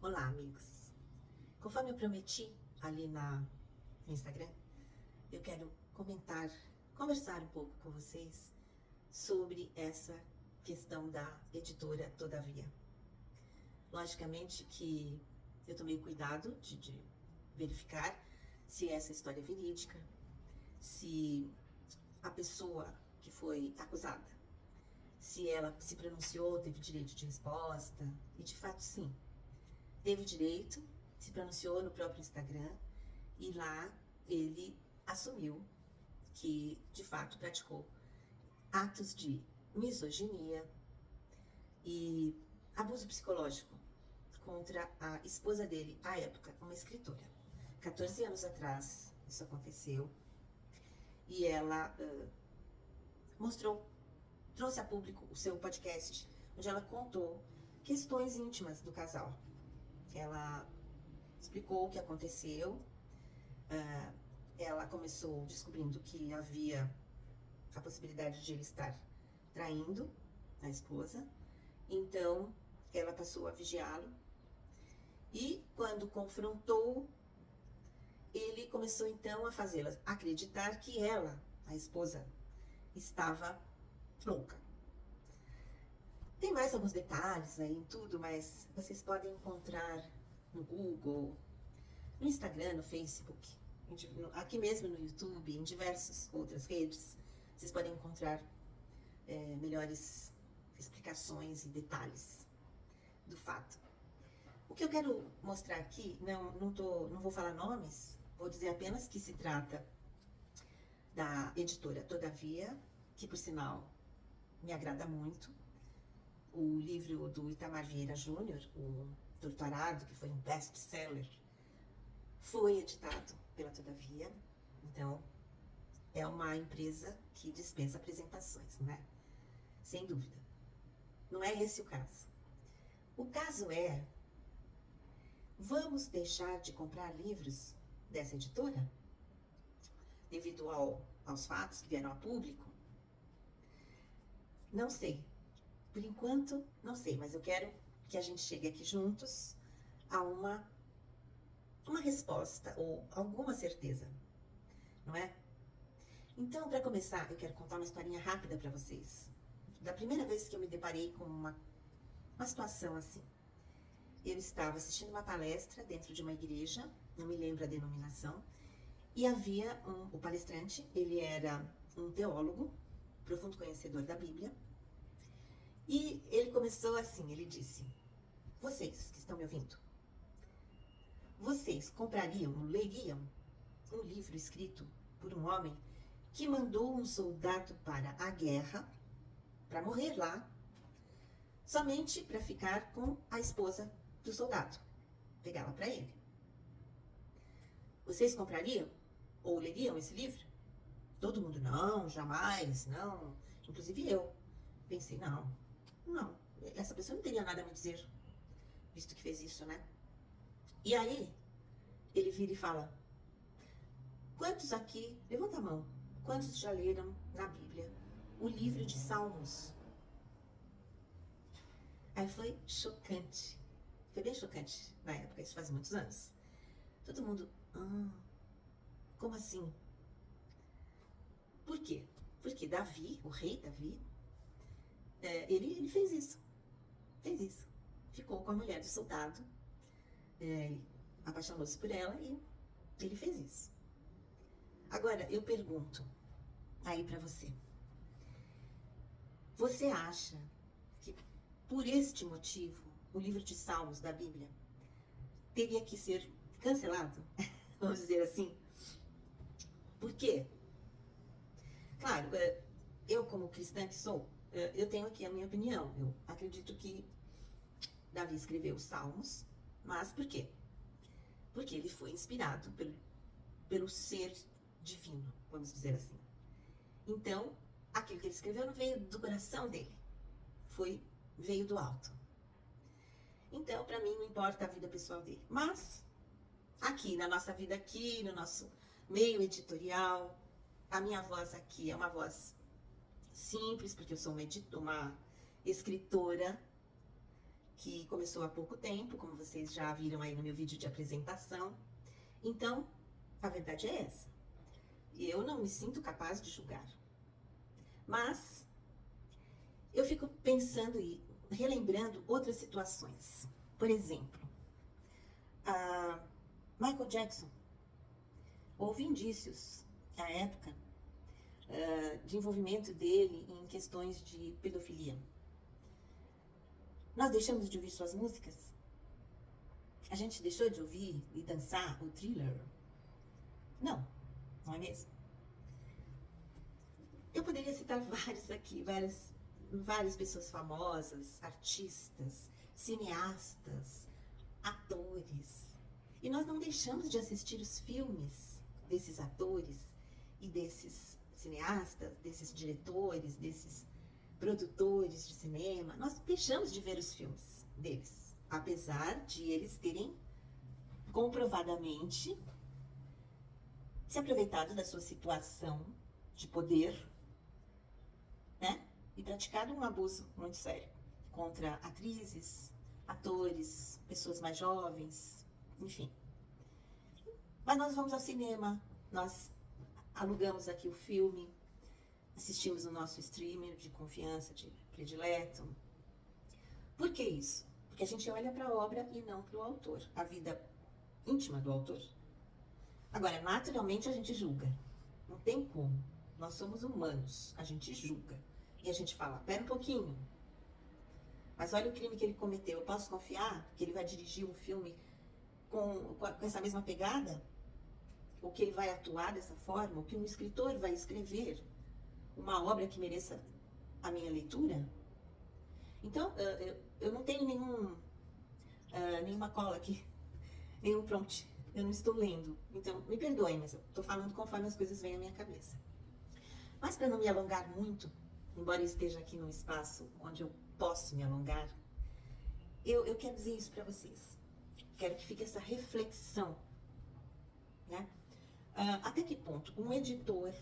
Olá, amigos. Conforme eu prometi ali no Instagram, eu quero conversar um pouco com vocês sobre essa questão da editora Todavia. Logicamente que eu tomei cuidado de verificar se essa história é verídica, se a pessoa que foi acusada, se ela se pronunciou, teve direito de resposta, e de fato sim, teve direito, se pronunciou no próprio Instagram e lá ele assumiu que de fato praticou atos de misoginia e abuso psicológico contra a esposa dele, à época, uma escritora. 14 anos atrás isso aconteceu e ela trouxe a público o seu podcast, onde ela contou questões íntimas do casal. Ela explicou o que aconteceu. Ela começou descobrindo que havia a possibilidade de ele estar traindo a esposa. Então, ela passou a vigiá-lo. E quando confrontou, ele começou então a fazê-la acreditar que ela, a esposa, estava louca. Tem mais alguns detalhes aí em tudo, mas vocês podem encontrar no Google, no Instagram, no Facebook, aqui mesmo no YouTube, em diversas outras redes. Vocês podem encontrar melhores explicações e detalhes do fato. O que eu quero mostrar aqui, não vou falar nomes, vou dizer apenas que se trata da editora Todavia, que por sinal me agrada muito. O livro do Itamar Vieira Júnior, o Torturado, que foi um best-seller, foi editado pela Todavia. Então, é uma empresa que dispensa apresentações, né? Sem dúvida. Não é esse o caso. O caso é, vamos deixar de comprar livros dessa editora? Devido aos fatos que vieram a público? Não sei. Por enquanto, não sei, mas eu quero que a gente chegue aqui juntos a uma resposta ou alguma certeza, não é? Então, para começar, eu quero contar uma historinha rápida para vocês. Da primeira vez que eu me deparei com uma situação assim. Eu estava assistindo uma palestra dentro de uma igreja, não me lembro a denominação, e havia o palestrante, ele era um teólogo, profundo conhecedor da Bíblia, e ele começou assim, ele disse: vocês que estão me ouvindo, vocês leriam um livro escrito por um homem que mandou um soldado para a guerra, para morrer lá, somente para ficar com a esposa do soldado, pegá-la para ele? Vocês comprariam ou leriam esse livro? Todo mundo, não, jamais, não. Inclusive eu. Pensei, não, essa pessoa não teria nada a me dizer, visto que fez isso, né? E aí, ele vira e fala: quantos aqui, levanta a mão, quantos já leram na Bíblia o livro de Salmos? Aí foi chocante. Foi bem chocante na época, isso faz muitos anos. Todo mundo, como assim? Por quê? Porque Davi, o rei Davi, ele fez isso. Fez isso. Ficou com a mulher do soldado, apaixonou-se por ela e ele fez isso. Agora, eu pergunto aí pra você. Você acha que por este motivo o livro de Salmos da Bíblia teria que ser cancelado? Vamos dizer assim. Por quê? Claro, eu como cristã que sou, eu tenho aqui a minha opinião. Eu acredito que Davi escreveu os Salmos, mas por quê? Porque ele foi inspirado pelo ser divino, vamos dizer assim. Então, aquilo que ele escreveu não veio do coração dele, veio do alto. Então, para mim, não importa a vida pessoal dele. Mas, aqui, na nossa vida aqui, no nosso meio editorial, a minha voz aqui é uma voz simples, porque eu sou uma escritora que começou há pouco tempo, como vocês já viram aí no meu vídeo de apresentação. Então, a verdade é essa. Eu não me sinto capaz de julgar. Mas eu fico pensando e relembrando outras situações. Por exemplo, Michael Jackson. Houve indícios, à época, de envolvimento dele em questões de pedofilia. Nós deixamos de ouvir suas músicas? A gente deixou de ouvir e dançar o Thriller? Não, não é mesmo? Eu poderia citar vários aqui, várias pessoas famosas, artistas, cineastas, atores. E nós não deixamos de assistir os filmes desses atores e desses cineastas, desses diretores, desses produtores de cinema. Nós deixamos de ver os filmes deles, apesar de eles terem comprovadamente se aproveitado da sua situação de poder, né? E praticado um abuso muito sério contra atrizes, atores, pessoas mais jovens, enfim. Mas nós vamos ao cinema, nós alugamos aqui o filme, assistimos no nosso streamer de confiança, de predileto. Por que isso? Porque a gente olha para a obra e não para o autor, a vida íntima do autor. Agora, naturalmente a gente julga, não tem como. Nós somos humanos, a gente julga. E a gente fala, pera um pouquinho, mas olha o crime que ele cometeu, eu posso confiar que ele vai dirigir um filme com essa mesma pegada? Ou que ele vai atuar dessa forma? Ou que um escritor vai escrever uma obra que mereça a minha leitura? Então, eu não tenho nenhuma cola aqui, nenhum prompt, eu não estou lendo. Então, me perdoem, mas eu estou falando conforme as coisas vêm à minha cabeça. Mas para não me alongar muito, embora eu esteja aqui num espaço onde eu posso me alongar, eu quero dizer isso para vocês. Quero que fique essa reflexão, né? Até que ponto um editor,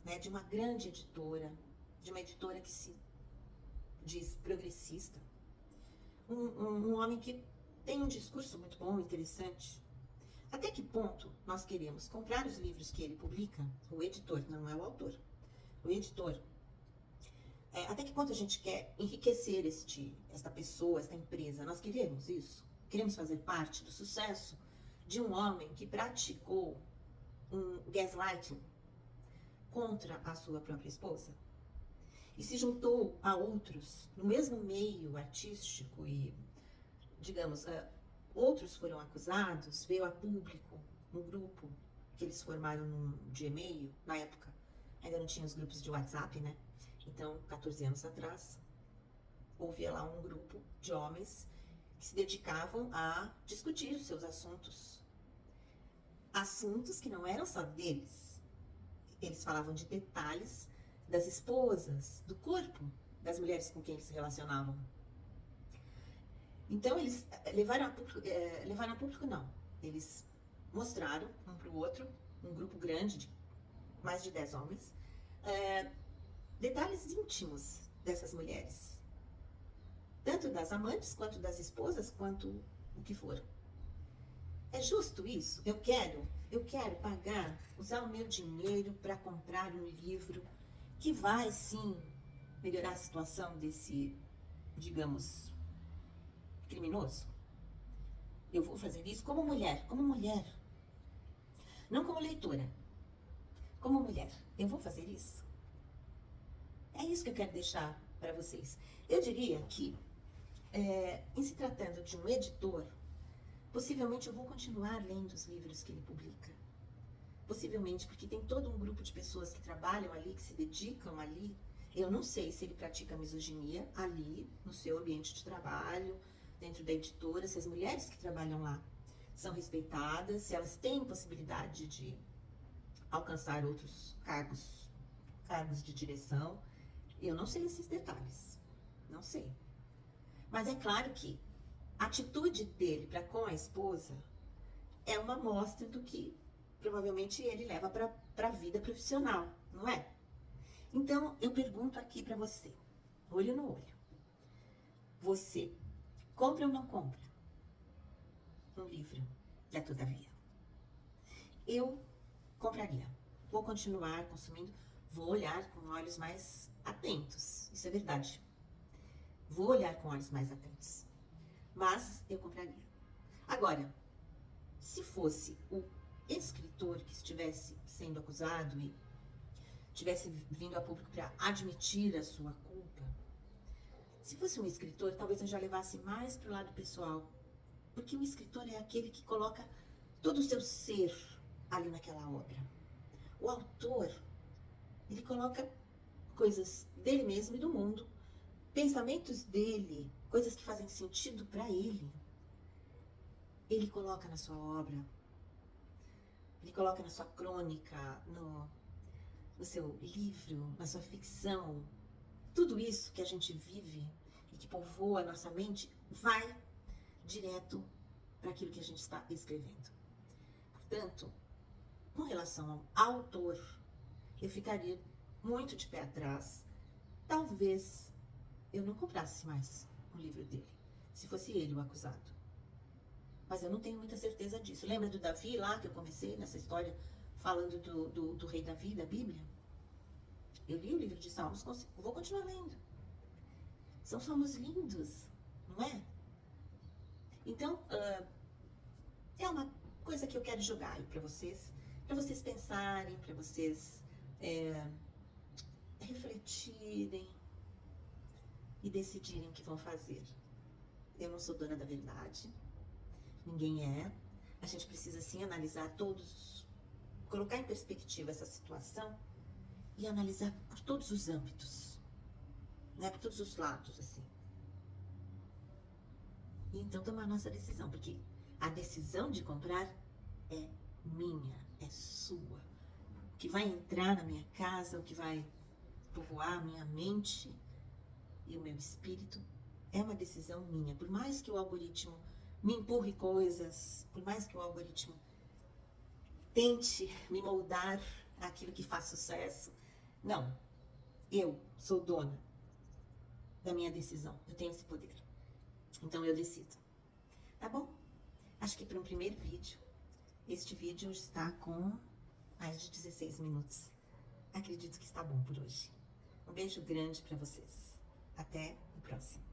né, de uma grande editora, de uma editora que se diz progressista, um homem que tem um discurso muito bom, interessante, até que ponto nós queremos comprar os livros que ele publica, o editor, não é o autor, o editor, até que ponto a gente quer enriquecer esta pessoa, esta empresa? Nós queremos isso? Queremos fazer parte do sucesso de um homem que praticou um gaslighting contra a sua própria esposa e se juntou a outros no mesmo meio artístico e, digamos, outros foram acusados, veio a público um grupo que eles formaram de e-mail, na época ainda não tinha os grupos de WhatsApp, né? Então, 14 anos atrás, houve lá um grupo de homens que se dedicavam a discutir os seus assuntos. Assuntos que não eram só deles. Eles falavam de detalhes das esposas, do corpo das mulheres com quem eles se relacionavam. Então, eles levaram a público, não. Eles mostraram um para o outro, um grupo grande, de mais de 10 homens, detalhes íntimos dessas mulheres. Tanto das amantes, quanto das esposas, quanto o que for. É justo isso? Eu quero pagar, usar o meu dinheiro para comprar um livro que vai, sim, melhorar a situação desse, digamos, criminoso? Eu vou fazer isso como mulher. Não como leitora. Como mulher. Eu vou fazer isso? É isso que eu quero deixar para vocês. Eu diria que, em se tratando de um editor, possivelmente eu vou continuar lendo os livros que ele publica. Possivelmente, porque tem todo um grupo de pessoas que trabalham ali, que se dedicam ali. Eu não sei se ele pratica misoginia ali, no seu ambiente de trabalho, dentro da editora, se as mulheres que trabalham lá são respeitadas, se elas têm possibilidade de alcançar outros cargos de direção. Eu não sei esses detalhes, não sei. Mas é claro que a atitude dele para com a esposa é uma amostra do que provavelmente ele leva para a vida profissional, não é? Então, eu pergunto aqui para você, olho no olho. Você compra ou não compra um livro da Todavia? Eu compraria. Vou continuar consumindo, vou olhar com olhos mais atentos, isso é verdade. Vou olhar com olhos mais atentos, mas eu compraria. Agora, se fosse o escritor que estivesse sendo acusado e tivesse vindo a público para admitir a sua culpa, se fosse um escritor, talvez eu já levasse mais para o lado pessoal, porque o escritor é aquele que coloca todo o seu ser ali naquela obra. O autor, ele coloca coisas dele mesmo e do mundo, pensamentos dele, coisas que fazem sentido para ele. Ele coloca na sua obra, ele coloca na sua crônica, no seu livro, na sua ficção. Tudo isso que a gente vive e que povoa a nossa mente vai direto para aquilo que a gente está escrevendo. Portanto, com relação ao autor, eu ficaria muito de pé atrás. Talvez eu não comprasse mais o livro dele, se fosse ele o acusado. Mas eu não tenho muita certeza disso. Lembra do Davi lá, que eu comecei nessa história, falando do rei Davi, da Bíblia? Eu li o livro de Salmos, vou continuar lendo. São salmos lindos, não é? Então, é uma coisa que eu quero jogar aí para vocês pensarem, para vocês refletirem e decidirem o que vão fazer. Eu não sou dona da verdade, ninguém é. A gente precisa sim analisar todos, colocar em perspectiva essa situação e analisar por todos os âmbitos, né? Por todos os lados, assim. E então tomar a nossa decisão, porque a decisão de comprar é minha, é sua. O que vai entrar na minha casa, o que vai povoar a minha mente e o meu espírito é uma decisão minha. Por mais que o algoritmo me empurre coisas, por mais que o algoritmo tente me moldar aquilo que faz sucesso, não. Eu sou dona da minha decisão. Eu tenho esse poder. Então eu decido. Tá bom? Acho que para um primeiro vídeo, este vídeo está com mais de 16 minutos. Acredito que está bom por hoje. Um beijo grande para vocês. Até o próximo.